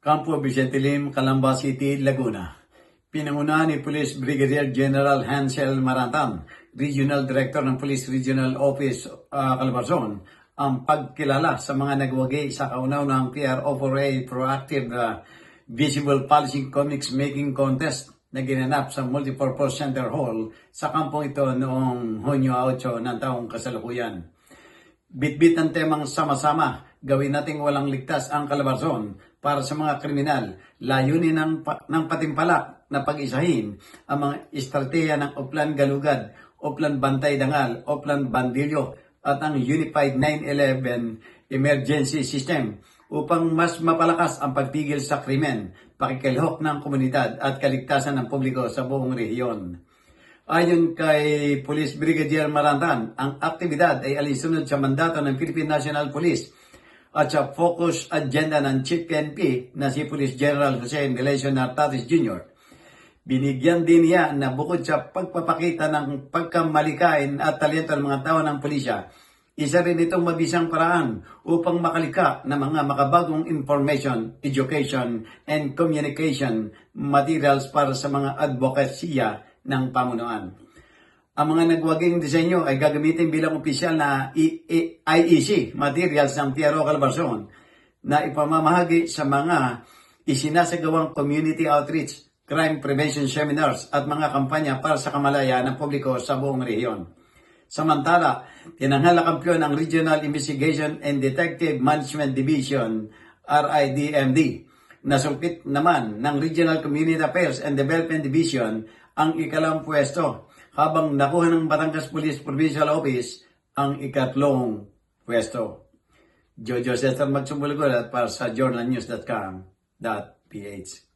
Campo Vicente Lim, Calamba City, Laguna. Pinangunahan ni Police Brigadier General Hansel Marantan, Regional Director ng Police Regional Office Calabarzon, ang pagkilala sa mga nagwagi sa kauna-unahang PRO4A Proactive Visible Policing Comics Making Contest na ginanap sa Multipurpose Center Hall sa kampong ito noong Hunyo 8 ng taong kasalukuyan. Bitbit ang temang sama-sama, gawin nating walang ligtas ang Calabarzon para sa mga kriminal. Layunin ng patimpalak na pag-isahin ang mga estratehiya ng Oplan Galugad, Oplan Bantay Dangal, Oplan Bandilyo at ang Unified 911 Emergency System upang mas mapalakas ang pagpigil sa krimen, pakikilhok ng komunidad at kaligtasan ng publiko sa buong rehiyon. Ayon kay Police Brigadier Marantan, ang aktibidad ay alinsunod sa mandato ng Philippine National Police at sa focus agenda ng Chief PNP na si Police General Jose Melesio Nartatis Jr. Binigyan din niya na bukod sa pagpapakita ng pagkamalikain at talento ng mga tao ng pulisya, isa rin itong mabisang paraan upang makalika ng mga makabagong information, education, and communication materials para sa mga advokasya ng pamunuan. Ang mga nagwaging disenyo ay gagamitin bilang opisyal na IEC materials ng PRO Calabarzon na ipamamahagi sa mga isinasagawang community outreach, crime prevention seminars at mga kampanya para sa kamalaya ng publiko sa buong rehiyon. Samantala, tinanghal na kampiyon ang Regional Investigation and Detective Management Division, RIDMD. Nasungkit naman ng Regional Community Affairs and Development Division ang ikalang pwesto, habang nakuha ng Batangas Police Provincial Office ang ikatlong pwesto. Jojo Cesar Magsumbulgulat para sa journalnews.com.ph.